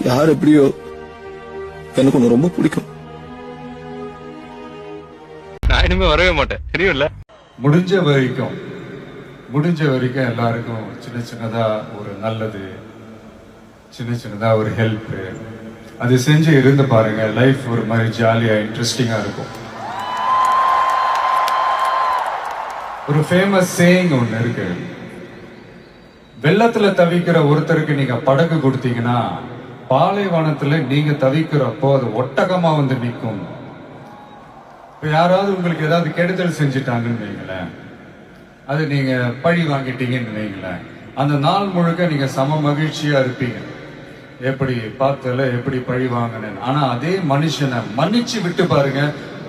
யார் எப்படியோ எனக்கு ஒண்ணு ரொம்ப பிடிக்கும். நான் இனிமே வரவே மாட்டேன், தெரியும்ல. முடிஞ்ச வரைக்கும் எல்லாருக்கும் சின்ன சின்னதா ஒரு நல்லது, சின்ன சின்னதா ஒரு ஹெல்ப், அது செஞ்சு இருந்து பாருங்க. லைஃப் ஒரு மாதிரி ஜாலியா இன்ட்ரெஸ்டிங்கா இருக்கும். ஒரு ஃபேமஸ் சேயிங் ஒண்ணு இருக்கு, வெள்ளத்துல தவிக்கிற ஒருத்தருக்கு நீங்க படகு கொடுத்தீங்கன்னா பாலைவனத்துல நீங்க தவிக்கிறப்போ அது ஒட்டகமா வந்து நிற்கும். இப்ப யாராவது உங்களுக்கு ஏதாவது கெடுதல் செஞ்சுட்டாங்கன்னு வைங்களேன், அது நீங்க பழி வாங்கிட்டீங்கன்னு வைங்களேன், அந்த நாள் முழுக்க நீங்க சம மகிழ்ச்சியா இருப்பீங்க. எப்படி பார்த்தல, எப்படி பழி வாங்கினேன். ஆனா அதே மனுஷனை மன்னிச்சு விட்டு பாருங்க,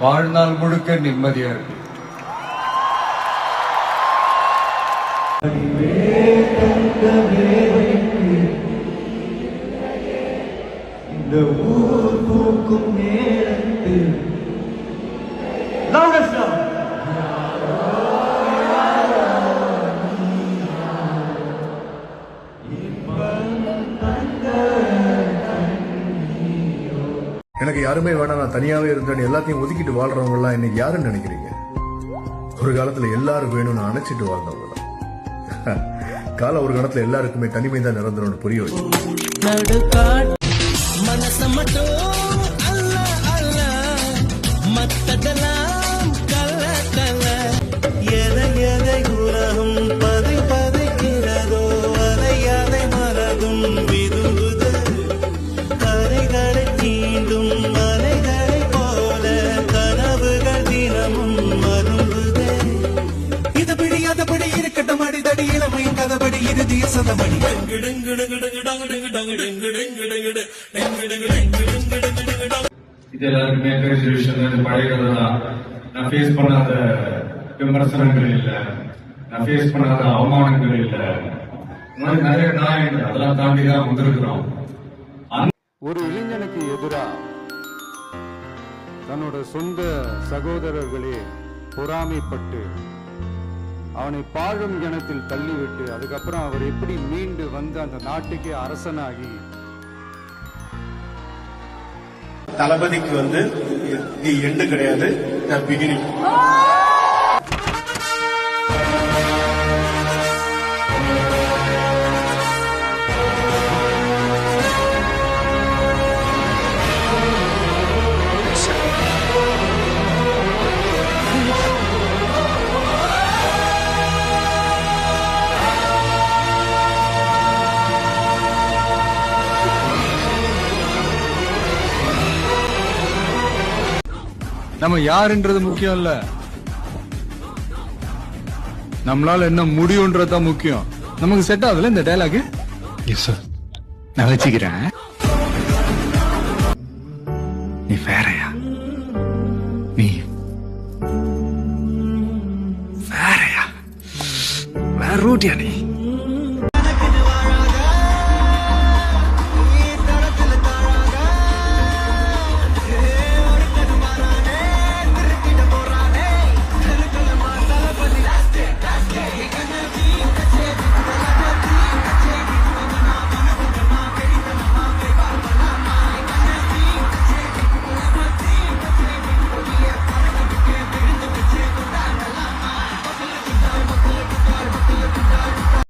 வாழ்நாள் முழுக்க நிம்மதியா இருப்பீங்க. இந்த ஊர் பூக்கும் நேரத்தில் எனக்கு யாருமே வேணாம், நான் தனியாவே இருந்தேன் எல்லாத்தையும் ஒதுக்கிட்டு வாழ்றவங்க எல்லாம் இன்னைக்கு யாருன்னு நினைக்கிறீங்க? ஒரு காலத்துல எல்லாரும் வேணும்னு அணைச்சிட்டு வாழ்ந்தவங்க தான். கால ஒரு காலத்துல எல்லாருக்குமே தனிமை தான் நிரந்தரம்னு புரிய வச்சு மனச மட்டும் அல்ல அல்ல மத்ததெல்லாம் கல்ல கல்ல எதை எதை உலகம் பதை பதைக்கிறதோ அதை அதை மறதும் விரும்புது கரைகளை தீண்டும் மலைகளை போல கனவுகள் தினமும் மரும்புதே. இதுபடி அதபடி இருக்கட்டும் அடிதடி இளமையின் கதபடி இறுதிய சதபடி இது எல்லாருக்குமே தெரிஞ்ச விஷயம். பழைய கதை தான். நான் ஃபேஸ் பண்ணாத விமர்சனங்கள் இல்ல, நான் ஃபேஸ் பண்ணாத அவமானங்கள் இல்ல, நிறைய நியாயங்கள் அதெல்லாம் தாண்டி தான் வந்திருக்கிறோம். ஒரு இளைஞனுக்கு எதிராக தன்னோட சொந்த சகோதரர்களே பொறாமைப்பட்டு அவனை பாழும் ஜனத்தில் தள்ளிவிட்டு அதுக்கப்புறம் அவர் எப்படி மீண்டு வந்து அந்த நாட்டுக்கே அரசனாகி தளபதிக்கு வந்து தி எண்டு கிடையாது, தி பிகினிங். நம்ம யாருன்றது முக்கியம் இல்ல, நம்மளால என்ன முடியும்ன்றதுதான் முக்கியம். நமக்கு செட் ஆகுதுல இந்த டயலாக்? எஸ் சார், நான் வச்சுக்கிறேன். நீ வேறயா? நீ வேறயா? வேற ரூட்டியா நீ?